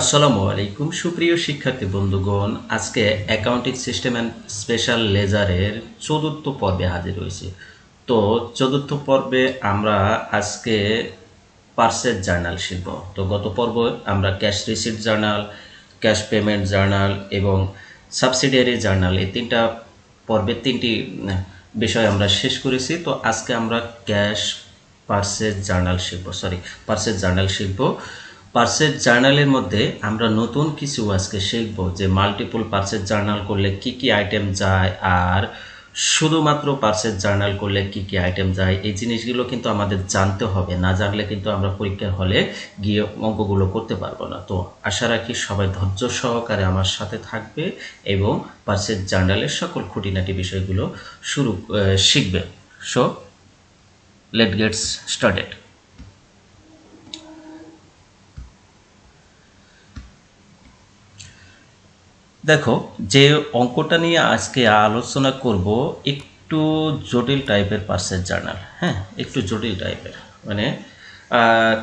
আসসালামু আলাইকুম সুপ্রিয় শিক্ষার্থী বন্ধুগণ, আজকে অ্যাকাউন্টিং সিস্টেম অ্যান্ড স্পেশাল লেজারের চতুর্থ পর্বে হাজির হয়েছি। তো চতুর্থ পর্বে আমরা আজকে পার্সেস জার্নাল শিখব। তো গত পর্বে আমরা cash receipt journal, cash payment journal এবং সাবসিডিয়ারি জার্নাল এই তিনটা পর্বে তিনটি বিষয় আমরা শেষ করেছি। তো আজকে আমরা ক্যাশ পার্সেস জার্নাল শিখব, পার্সেস জার্নাল শিখব। পার্সেস জার্নালের মধ্যে আমরা নতুন কিছু আজকে শিখব, যে মাল্টিপল পার্সেস জার্নাল করলে কি কি আইটেম যায়, আর শুধুমাত্র পার্সেস জার্নাল করলে কি কি আইটেম যায়। এই জিনিসগুলো কিন্তু আমাদের জানতে হবে, না জানলে কিন্তু আমরা পরীক্ষার হলে গিয়ে অঙ্কগুলো করতে পারবো না। তো আশা রাখি সবাই ধৈর্য সহকারে আমার সাথে থাকবে এবং পার্সেস জার্নালের সকল খুঁটিনাটি বিষয়গুলো শিখবে। So let gets started. দেখো, যে অঙ্কটা নিয়ে আজকে আলোচনা করব একটু জটিল টাইপের পার্সেস জার্নাল। হ্যাঁ, একটু জটিল টাইপের, মানে আহ,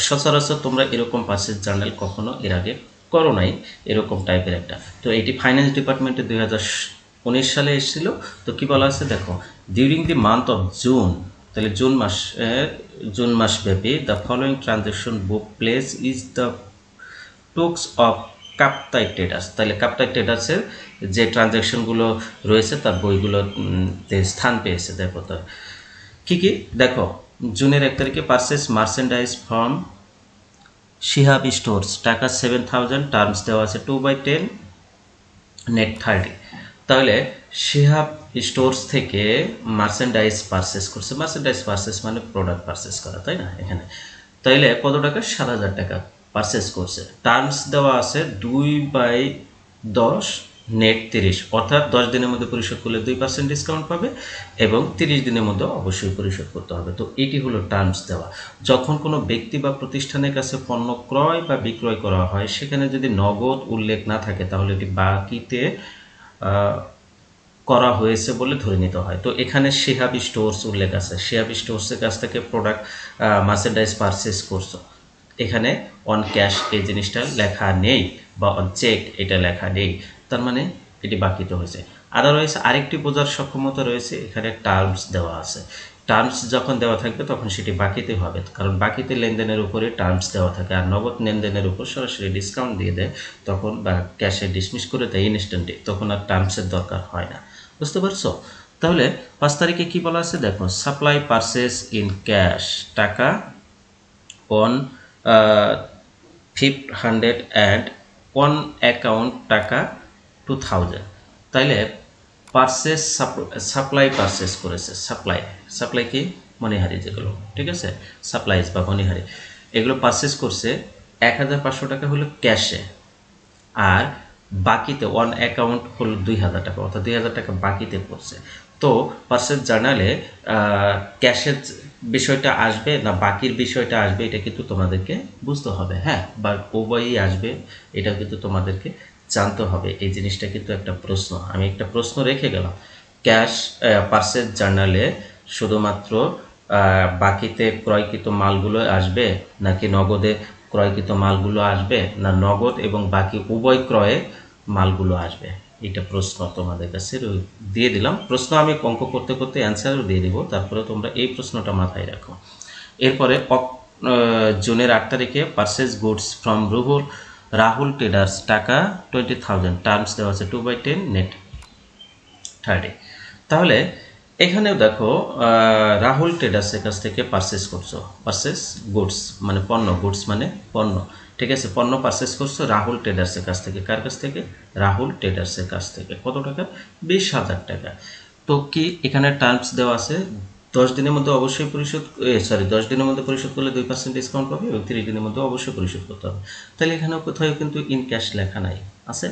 সচরাচর তোমরা এরকম পার্সেস জার্নাল কখনো এর আগে করো নাই, এরকম টাইপের একটা। তো এটি ফাইন্যান্স ডিপার্টমেন্টে 2019 সালে এসেছিল। তো কি বলা আছে দেখো, during the month of June, তাহলে জুন মাস ব্যাপী the following transaction took place in the books of Kaptai Traders. তাহলে কাপ্তাই ট্রেডার্সের যে ট্রানজ্যাকশনগুলো রয়েছে তার বইগুলো স্থান পেয়েছে। দেখো তো কী কী, দেখো জুনের 1 তারিখে purchase merchandise from Shihab stores, টাকা 7,000, টার্মস দেওয়া আছে 2/10, নেট 30। তাহলে শিহাব স্টোর্স থেকে মার্চেন্ডাইজ পারচেস করছে, মার্চেন্ডাইজ পারচেস মানে প্রোডাক্ট পারচেস করা, তাই না? এখানে তাইলে কত টাকা, 7,000 টাকা পারচেস করছে। টার্মস দেওয়া আছে 2/10, নেট 30, অর্থাৎ 10 দিনের মধ্যে পরিশোধ করলে 2% ডিসকাউন্ট পাবে এবং 30 দিনের মধ্যে অবশ্যই পরিশোধ করতে হবে। তো এটি হলো টার্মস দেওয়া। যখন কোনো ব্যক্তি বা প্রতিষ্ঠানের কাছে পণ্য ক্রয় বা বিক্রয় করা হয়, সেখানে যদি নগদ উল্লেখ না থাকে তাহলে এটি বাকিতে করা হয়েছে বলে ধরে নিতে হয়। তো এখানে শিহাব স্টোর্স উল্লেখ আছে, শিহাব স্টোর্সের কাছ থেকে প্রোডাক্ট মার্চেন্ডাইজ পারচেস করছো, এখানে অন ক্যাশ এই জিনিসটা লেখা নেই বা অন চেক এটা লেখা নেই, তার মানে এটি বাকিতে হয়েছে। আদারওয়াইজ আরেকটি বোঝার সক্ষমতা রয়েছে, এখানে টার্মস দেওয়া আছে। টার্মস যখন দেওয়া থাকবে তখন সেটি বাকিতে হবে, কারণ বাকিতে লেনদেনের উপরে টার্মস দেওয়া থাকে, আর নগদ লেনদেনের উপর সরাসরি ডিসকাউন্ট দিয়ে দেয় তখন, বা ক্যাশে ডিসমিস করে দেয় ইনস্ট্যান্টলি, তখন আর টার্মসের দরকার হয় না। বুঝতে পারছো? তাহলে 5 তারিখে কি বলা আছে দেখো, সাপ্লাই পারচেস ইন ক্যাশ, টাকা অন 500 অ্যান্ড অন অ্যাকাউন্ট টাকা 2,000। তাইলে পারচেস সাপ্লাই পারচেস করেছে, সাপ্লাই সাপ্লাই কি, মণিহারি যেগুলো, ঠিক আছে, সাপ্লাইজ বা মণিহারি, এগুলো পারচেস করছে 1,500 টাকা হলো ক্যাশে, আর বাকিতে অন অ্যাকাউন্ট হলো 2,000 টাকা, অর্থাৎ 2,000 টাকা বাকিতে পড়ছে। তো পার্সেস জার্নালে ক্যাশের বিষয়টা আসবে না বাকির বিষয়টা আসবে, এটা কিন্তু তোমাদেরকে বুঝতে হবে। হ্যাঁ, বা উভয়ই আসবে, এটা কিন্তু তোমাদেরকে জানতে হবে। এই জিনিসটা কিন্তু একটা প্রশ্ন, আমি একটা প্রশ্ন রেখে গেলাম। ক্যাশ পার্সেস জার্নালে শুধুমাত্র বাকিতে ক্রয়কৃত মালগুলো আসবে, নাকি নগদে ক্রয়কৃত মালগুলো আসবে, না নগদ এবং বাকি উভয় ক্রয়ে মালগুলো আসবে? এটা প্রশ্ন তোমাদের কাছে দিয়ে দিলাম। প্রশ্ন আমি অঙ্ক করতে করতে অ্যান্সারও দিয়ে দিব, তারপরে তোমরা এই প্রশ্নটা মাথায় রাখো। এরপরে জুনের 8 তারিখে purchase goods from Rahul traders, টাকা 20,000, টার্মস দেওয়া আছে 2/10, নেট 30। তাহলে এখানেও দেখো, রাহুল ট্রেডার্সের কাছ থেকে পারচেস করছো, পারচেস গুডস মানে পণ্য, গুডস মানে পণ্য, ঠিক আছে, পণ্য পারচেস করছো রাহুল ট্রেডার্সের কাছ থেকে। কার কাছ থেকে? রাহুল ট্রেডার্সের কাছ থেকে। কত টাকা? 20,000 টাকা। তো কি এখানে টার্মস দেওয়া আছে, 10 দিনের মধ্যে অবশ্যই পরিশোধ, 10 দিনের মধ্যে পরিশোধ করলে 2% ডিসকাউন্ট পাবে এবং 30 দিনের মধ্যে অবশ্যই পরিশোধ করতে হবে। তাহলে এখানেও কোথাও কিন্তু ইন ক্যাশ লেখা নাই, আছে?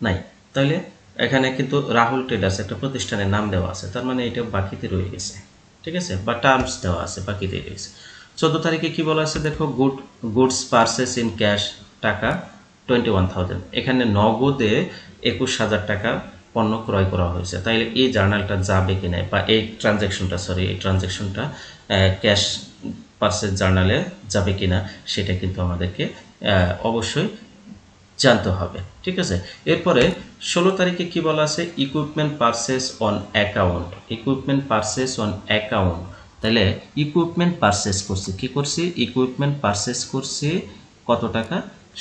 নাই। তাহলে এখানে কিন্তু রাহুল ট্রেডার্স একটা প্রতিষ্ঠানের নাম দেওয়া আছে, তার মানে এটা বাকিতে রয়ে গেছে, ঠিক আছে, বা টার্মস দেওয়া আছে, বাকিতে রয়েছে। 14 তারিখে কি বলা আছে দেখো, গুডস পারচেস ইন ক্যাশ, টাকা 21,000, এখানে নগদে 21,000 টাকা পণ্য ক্রয় করা হয়েছে। তাইলে এই জার্নালটা যাবে কিনা, বা এই ট্রানজ্যাকশনটা ক্যাশ পারচেস জার্নালে যাবে কিনা, সেটা কিন্তু আমাদেরকে অবশ্যই জানতে হবে, ঠিক আছে। এরপরে 16 তারিখে কি বলা আছে, equipment purchase on account, equipment purchase on account. তাহলে ইকুইপমেন্ট পারচেস করছি, কি করছি, ইকুইপমেন্ট পারচেস করছি কত টাকা,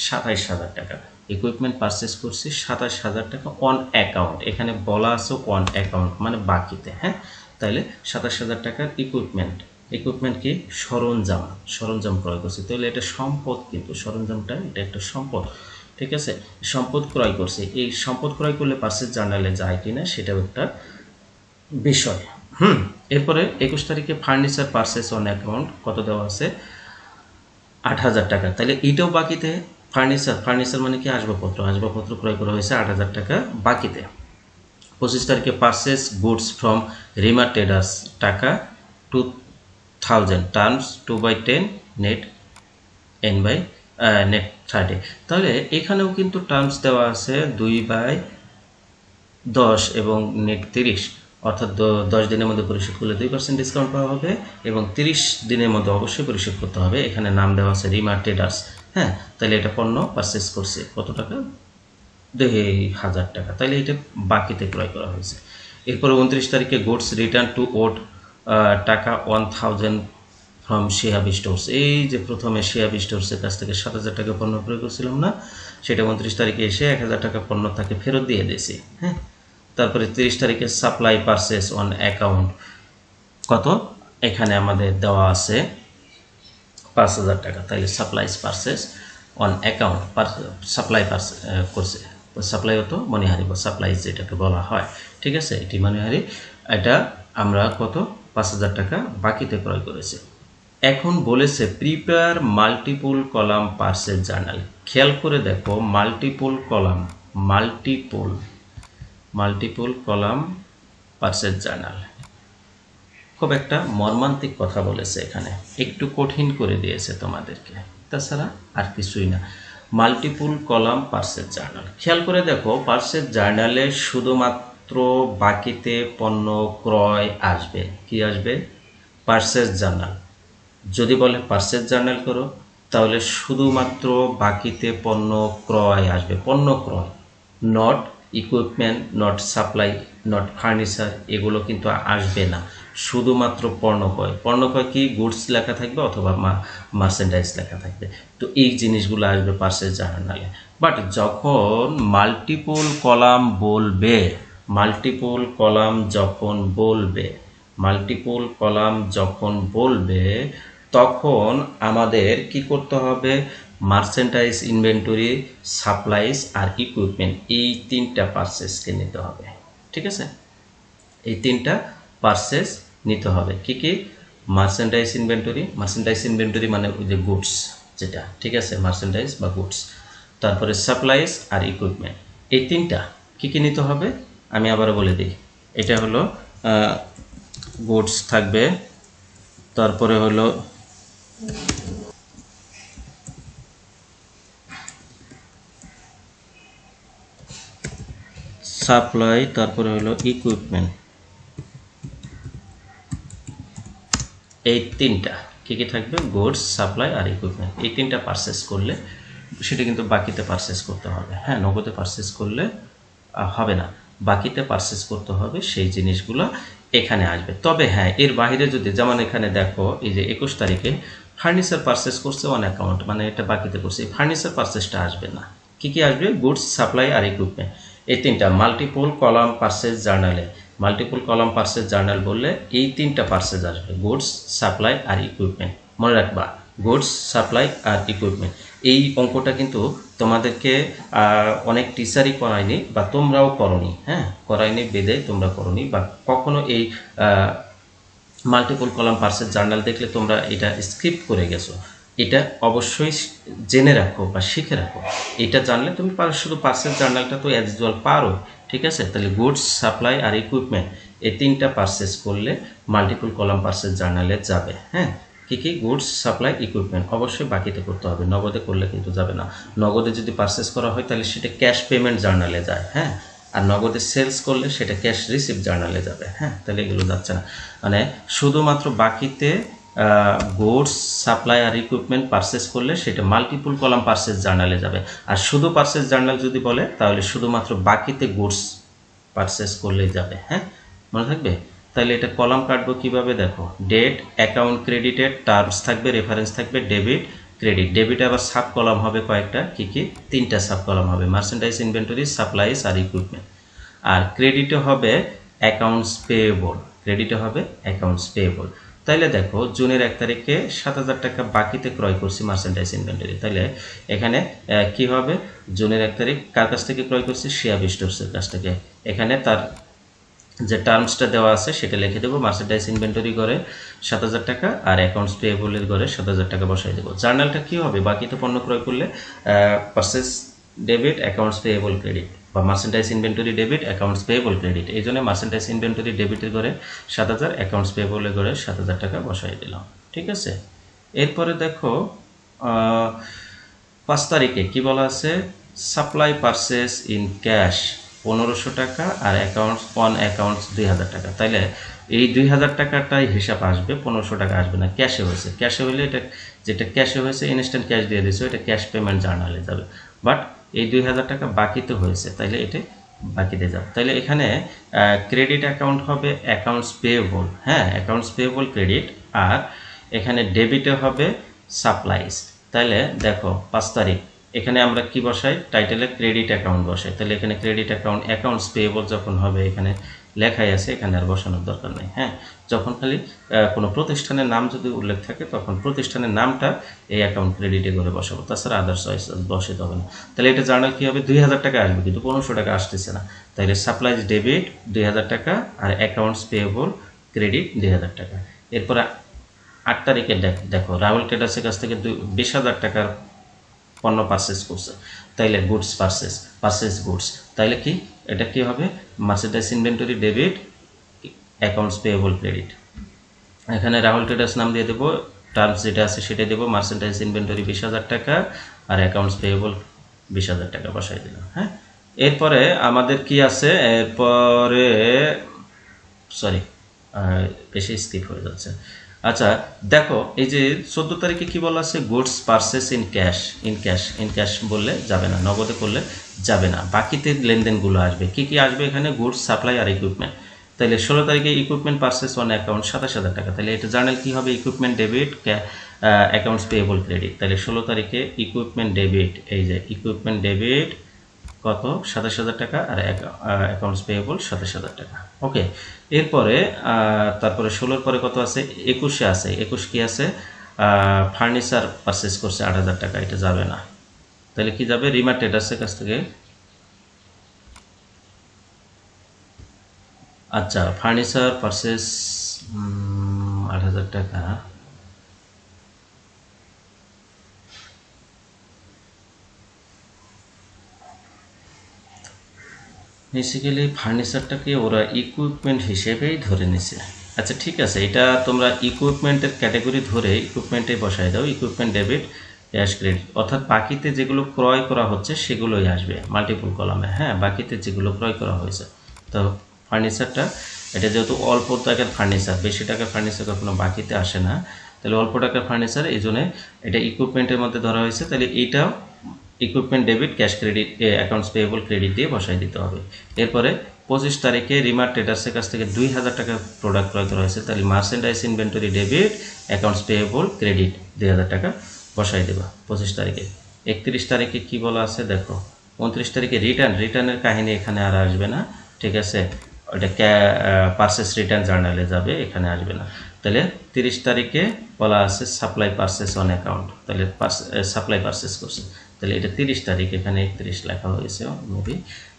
27,000 টাকা। ইকুইপমেন্ট পারচেস করছি 27,000 টাকা অন অ্যাকাউন্ট, এখানে বলা আছে অন অ্যাকাউন্ট মানে বাকিতে, হ্যাঁ। তাহলে 27,000 টাকার ইকুইপমেন্ট, ইকুইপমেন্ট কি, সরঞ্জাম, সরঞ্জাম ক্রয় করছি। তাহলে এটা সম্পদ, কিন্তু সরঞ্জামটা এটা একটা সম্পদ, ঠিক আছে। সম্পদ ক্রয় করছে, এই সম্পদ ক্রয় করলে পারচেস জার্নালে যায় কিনা সেটাও একটা বিষয়। এরপরে 21 তারিখে ফার্নিচার পারচেস অন অ্যাকাউন্ট কত দেওয়া আছে, 8,000 টাকা। তাহলে এটাও বাকিতে, ফার্নিচার, ফার্নিচার মানে কি, আসবাবপত্র, আসবাবপত্র ক্রয় করা হয়েছে 8,000 টাকা বাকিতে। 25 তারিখে purchase goods from Rima traders টাকা 2,000, terms 2/10, net n by net 30। তাহলে এখানেও কিন্তু টার্মস দেওয়া আছে 2/10 এবং নেট 30, অর্থাৎ 10 দিনের মধ্যে পরিশোধ করলে 2% ডিসকাউন্ট পাওয়া হবে এবং 30 দিনের মধ্যে অবশ্যই পরিশোধ করতে হবে। এখানে নাম দেওয়া আছে রিমা ট্রেডার্স, হ্যাঁ। তাহলে এটা পণ্য পারচেস করছে কত টাকা, 2,000 টাকা। তাহলে এটা বাকিতে ক্রয় করা হয়েছে। এরপরে 29 তারিখে গুডস রিটার্ন টু ওড টাকা 1,000 ফ্রম শিহাব স্টোর্স। এই যে প্রথমে শিহাব স্টোর্সের কাছ থেকে 7,000 টাকা পণ্য ক্রয় করছিলাম না, সেটা 29 তারিখে এসে 1,000 টাকা পণ্য তাকে ফেরত দিয়ে দিয়েছি, হ্যাঁ। তারপরে 30 তারিখে সাপ্লাই পারচেস অন অ্যাকাউন্ট কত, এখানে আমাদের দেওয়া আছে 5,000 টাকা। তাহলে supplies purchase on account, supply করছে, সাপ্লাই হতো মনিহারি বা সাপ্লাইজ যেটাকে বলা হয়, ঠিক আছে, এটি মনিহারি। এটা আমরা কত, 5,000 টাকা বাকিতে ক্রয় করেছি। এখন বলেছে prepare multiple column purchase journal. খেয়াল করে দেখো, multiple column, multiple column purchase journal, খুব একটা মর্মান্তিক কথা বলেছে এখানে, একটু কঠিন করে দিয়েছে তোমাদেরকে, তাছাড়া আর কিছুই না। মাল্টিপল কলাম পারচেস জার্নাল, খেয়াল করে দেখো, পারচেস জার্নালে শুধুমাত্র বাকিতে পণ্য ক্রয় আসবে, কি আসবে, পারচেস জার্নাল। যদি বলে পারচেস জার্নাল করো, তাহলে শুধুমাত্র বাকিতে পণ্য ক্রয় আসবে, পণ্য ক্রয়, not equipment, not supply, not furniture, এগুলো কিন্তু আসবে না, শুধুমাত্র পণ্য ক্রয়। পণ্য ক্রয় কি, গুডস লেখা থাকবে অথবা মার্চেন্ডাইজ লেখা থাকবে, তো এই জিনিসগুলো আসবে পারচেস জার্নালে। বাট যখন মাল্টিপল কলাম বলবে, মাল্টিপল কলাম যখন বলবে, মাল্টিপল কলাম যখন বলবে, তখন আমাদের কি করতে হবে, মার্চেন্ডাইজ, ইনভেন্টরি, সাপ্লাইজ আর ইকুইপমেন্ট, এই তিনটা পারচেসকে নিতে হবে, ঠিক আছে। এই তিনটা পারচেস নিতে হবে, কি কি, মার্চেন্ডাইজ ইনভেন্টরি, মার্চেন্ডাইজ ইনভেন্টরি মানে ওই যে গুডস যেটা, ঠিক আছে, মার্চেন্ডাইজ বা গুডস, তারপরে সাপ্লাইজ আর ইকুইপমেন্ট, এই তিনটা কি কি নিতে হবে আমি আবারও বলে দিই। এটা হলো গুডস থাকবে, তারপরে হলো সাপ্লাই, তারপরে হলো ইকুইপমেন্ট, এই তিনটা কি কি থাকবে, গুডস, সাপ্লাই আর ইকুইপমেন্ট। এই তিনটা পারচেস করলে সেটা কিন্তু বাকিতে পারচেস করতে হবে, হ্যাঁ, নগদে পারচেস করলে হবে না, বাকিতে পারচেস করতে হবে, সেই জিনিসগুলো এখানে আসবে। তবে হ্যাঁ, এর বাইরে যদি, যেমন এখানে দেখো, এই যে 21 তারিখে ফার্নিচার পারচেস করছে অন অ্যাকাউন্ট, মানে এটা বাকিতে করছে, এই ফার্নিচার পারচেসটা আসবে না। কি কি আসবে, গুডস, সাপ্লাই আর ইকুইপমেন্ট, এই তিনটা মাল্টিপল কলাম পারচেস জার্নালে, মাল্টিপল কলাম পারচেস জার্নাল বললে এই তিনটা পারচেস আসবে, গুডস, সাপ্লাই আর ইকুইপমেন্ট। মনে রাখবা, গুডস, সাপ্লাই আর ইকুইপমেন্ট। এই অঙ্কটা কিন্তু তোমাদেরকে অনেক টিচারই করায়নি বা তোমরাও করনি, হ্যাঁ, করায়নি বেদে তোমরা করনি, বা কখনো এই মাল্টিপল কলাম পারচেস জার্নাল দেখলে তোমরা এটা স্কিপ করে গেছো। এটা অবশ্যই জেনে রাখো বা শিখে রাখো, এটা জানলে তুমি শুধু পারচেস জার্নালটা তো অ্যাজ ইউজুয়াল পারো, ঠিক আছে। তাহলে গুডস, সাপ্লাই আর ইকুইপমেন্ট, এই তিনটা পারচেস করলে মাল্টিপল কলাম পারচেস জার্নালে যাবে, হ্যাঁ। কি কি, গুডস, সাপ্লাই, ইকুইপমেন্ট, অবশ্যই বাকিতে করতে হবে, নগদে করলে কিন্তু যাবে না। নগদে যদি পারচেস করা হয় তাহলে সেটা ক্যাশ পেমেন্ট জার্নালে যায়, হ্যাঁ, আর নগদে সেলস করলে সেটা ক্যাশ রিসিপ্ট জার্নালে যাবে, হ্যাঁ। তাহলে এগুলো যাচ্ছে না, মানে শুধুমাত্র বাকিতে গুডস সাপ্লাই আর ইকুইপমেন্ট পারচেস করলে সেটা মাল্টিপল কলাম পারচেস জার্নালে যাবে। আর শুধু পারচেস জার্নাল যদি বলে তাহলে শুধুমাত্র বাকিতে গুডস পারচেস করলেই যাবে। হ্যাঁ, মনে থাকবে? তাহলে এটা কলাম কাটবো কিভাবে দেখো, ডেট, অ্যাকাউন্ট ক্রেডিটেড, টার্মস থাকবে, রেফারেন্স থাকবে, ডেবিট, ক্রেডিট। ডেবিটে আবার সাব কলাম হবে কয়েকটা, কি কি? 3টা সাব কলাম হবে, মার্চেন্ডাইজ, ইনভেন্টরি, সাপ্লাইস আর ইকুইপমেন্ট। আর ক্রেডিটে হবে অ্যাকাউন্টস পেয়েবল, ক্রেডিটে হবে অ্যাকাউন্টস পেয়েবল। তাইলে দেখো জুনের 1 তারিখে 7,000 টাকা বাকিতে ক্রয় করছি মার্চেন্ডাইজ ইনভেন্টরি। তাহলে এখানে কি হবে, জুনের 1 তারিখ কার কাছ থেকে ক্রয় করছি? শিয়াব স্টোরসের কাছ থেকে। এখানে তার যে টার্মসটা দেওয়া আছে সেটা লিখে দেবো, মার্চেন্ডাইজ ইনভেন্টরি করে 7,000 টাকা আর অ্যাকাউন্টস পেয়েবলের করে 7,000 টাকা বসাই দেবো। জার্নালটা কি হবে, বাকিতে পণ্য ক্রয় করলে purchase debit, accounts payable credit, বা merchandise inventory debit, accounts payable credit. এই জন্য মার্চেন্ডাইজ ইনভেন্টরি ডেবিটের করে 7,000, অ্যাকাউন্টস পেয়েবলের করে 7,000 টাকা বসাই দিলাম। ঠিক আছে, এরপরে দেখো 5 তারিখে কি বলা আছে, সাপ্লাই পারচেস ইন ক্যাশ 1500 টাকা আর অ্যাকাউন্টস অন অ্যাকাউন্টস 2,000 টাকা। তাইলে এই 2,000 টাকাটাই হিসাব আসবে, 1500 টাকা আসবে না, ক্যাশে হয়েছে। ক্যাশে হলে এটা যেটা ক্যাশে হয়েছে ইনস্ট্যান্ট ক্যাশ দিয়ে দিয়েছে, এটা ক্যাশ পেমেন্ট জার্নালে যাবে। বাট এই 2,000 টাকা বাকিতে হয়েছে, তাইলে এটা বাকিতে যাবে। তাইলে এখানে ক্রেডিট অ্যাকাউন্ট হবে অ্যাকাউন্টস পেয়েবল, হ্যাঁ, অ্যাকাউন্টস পেয়েবল ক্রেডিট। আর এখানে ডেবিটে হবে সাপ্লাইস। তাহলে দেখো 5 তারিখ এখানে আমরা কি বসাই, টাইটেলে ক্রেডিট অ্যাকাউন্ট বসাই। তাহলে এখানে ক্রেডিট অ্যাকাউন্ট অ্যাকাউন্টস পেয়েবল যখন হবে এখানে লেখাই আছে, এখানে আর বসানোর দরকার নেই। হ্যাঁ, যখন খালি কোনো প্রতিষ্ঠানের নাম যদি উল্লেখ থাকে তখন প্রতিষ্ঠানের নামটা এই অ্যাকাউন্ট ক্রেডিটে করে বসাবো, তাছাড়া আদার্স চয়েস বসাতে হবে না। তাহলে এটা জার্নাল কী হবে, 2,000 টাকা আসবে কিন্তু 1500 টাকা আসতেছে না। তাহলে সাপ্লাইজ ডেবিট 2,000 টাকা আর অ্যাকাউন্টস পেয়েবল ক্রেডিট 2,000 টাকা। এরপরে 8 তারিখে দেখো রাহুল ট্রেডার্সের কাছ থেকে 20,000 টাকার পণ্য পারচেস করছে। তাইলে গুডস পারচেস গুডস, তাইলে কি এটা কি হবে, merchandise inventory debit, accounts payable credit. এখানে রাহুল ট্রেডার্স নাম দিয়ে দেবো, টার্মস যেটা আছে সেটা দেবো, মার্চেন্ডাইজ ইনভেন্টরি 20,000 টাকা আর অ্যাকাউন্টস পেয়েবল 20,000 টাকা বসাই দিলাম। হ্যাঁ, এরপরে আমাদের কি আছে, এরপরে সরি বেশি স্কিপ হয়ে যাচ্ছে। আচ্ছা দেখো এই যে 14 তারিখে কি বলা আছে, goods purchase in cash, in cash বললে যাবে না, নগদে করলে যাবে না, বাকিতে লেনদেনগুলো আসবে। কি কি আসবে এখানে, গুডস, সাপ্লাই আর ইকুইপমেন্ট। তাহলে 16 তারিখে ইকুইপমেন্ট পারচেস অন অ্যাকাউন্ট 27,000 টাকা। তাহলে এটা জার্নাল কি হবে, equipment debit, accounts payable credit. তাহলে 16 তারিখে ইকুইপমেন্ট ডেবিট, এই যে ইকুইপমেন্ট ডেবিট কত, 27,000 টাকা আর অ্যাকাউন্টস পেয়েবল 27,000 টাকা। ওকে, এরপরে তারপরে 16 পরে কত আছে, 21 আছে, 21 কি আছে, ফার্নিচার পারচেস করছে 8,000 টাকা, এটা যাবে না। তাহলে কি যাবে, রিমা ট্রেডার্সের কাছ থেকে। আচ্ছা, ফার্নিচার পারচেস 8,000 টাকা, বেসিক্যালি ফার্নিচারটাকে ওরা ইকুইপমেন্ট হিসেবেই ধরে নিছে। আচ্ছা ঠিক আছে, এটা তোমরা ইকুইপমেন্টের ক্যাটাগরি ধরে ইকুইপমেন্টে বসাই দাও, ইকুইপমেন্ট ডেবিট, ক্যাশ ক্রেডিট, অর্থাৎ বাকিতে যেগুলো ক্রয় করা হচ্ছে সেগুলোই আসবে মাল্টিপল কলামে। হ্যাঁ, বাকিতে যেগুলো ক্রয় করা হয়েছে। তো ফার্নিচারটা এটা যেহেতু অল্প টাকার ফার্নিচার, বেশি টাকার ফার্নিচার কখনো বাকিতে আসে না, তাহলে অল্প টাকার ফার্নিচার এই জন্য এটা ইকুইপমেন্টের মধ্যে ধরা হয়েছে। তাহলে এইটাও equipment debit, cash credit, accounts payable credit দিয়ে বসাই দিতে হবে। এরপরে 25 তারিখে রিমা ট্রেডার্সের কাছ থেকে 2,000 টাকা প্রোডাক্ট ক্রয় করা হয়েছে। তাহলে merchandise inventory debit, accounts payable credit 2,000 টাকা বসাই দেবা 25 তারিখে। 31 তারিখে কি বলা আছে দেখো, 29 তারিখে রিটার্নের কাহিনী এখানে আর আসবে না। ঠিক আছে, ওটা পারচেস রিটার্ন জার্নালে যাবে, এখানে আসবে না। তাহলে 30 তারিখে বলা আছে সাপ্লাই পারচেস অন অ্যাকাউন্ট, তাহলে সাপ্লাই পারচেস করছে, তাহলে এটা 30 তারিখ, এখানে 31 লেখা হয়েছে, মেবি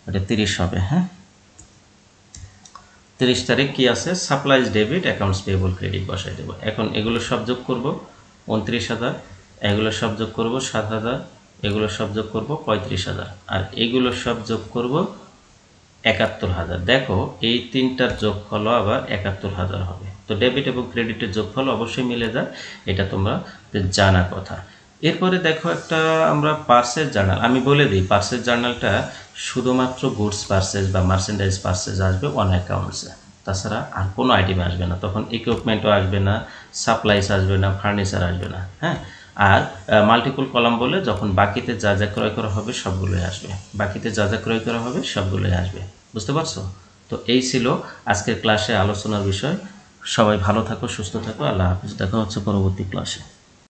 এটা 30 হবে। হ্যাঁ, 30 তারিখ কি আছে, supplies debit, accounts payable credit বসাই দেবো। এখন এগুলো সব যোগ করব 29,000, এগুলো সব যোগ করব 7,000, এগুলো সব যোগ করব 35,000, আর এগুলো সব যোগ করব 71,000। দেখো এই তিনটার যোগফল আবার 71,000 হবে। তো ডেবিট এবং ক্রেডিটের যোগফল অবশ্যই মিলে যায়, এটা তোমরা জানা কথা। এরপরে দেখো একটা আমরা পারচেজ জার্নাল, আমি বলে দিই পারচেজ জার্নালটা শুধুমাত্র গুডস পারচেজ বা মার্চেন্ডাইজ পারচেজ আসবে অন অ্যাকাউন্টসে, তাছাড়া আর কোনো আইটেমে আসবে না। তখন ইকুইপমেন্টও আসবে না, সাপ্লাইস আসবে না, ফার্নিচার আসবে না। হ্যাঁ, আর মাল্টিপল কলাম বলে যখন বাকিতে যা যা ক্রয় করা হবে সবগুলোই আসবে, বাকিতে যা যা ক্রয় করা হবে সবগুলোই আসবে। বুঝতে পারছো? তো এই ছিল আজকের ক্লাসে আলোচনার বিষয়। সবাই ভালো থাকো, সুস্থ থাকো, আল্লাহ হাফিজ। দেখা হচ্ছে পরবর্তী ক্লাসে।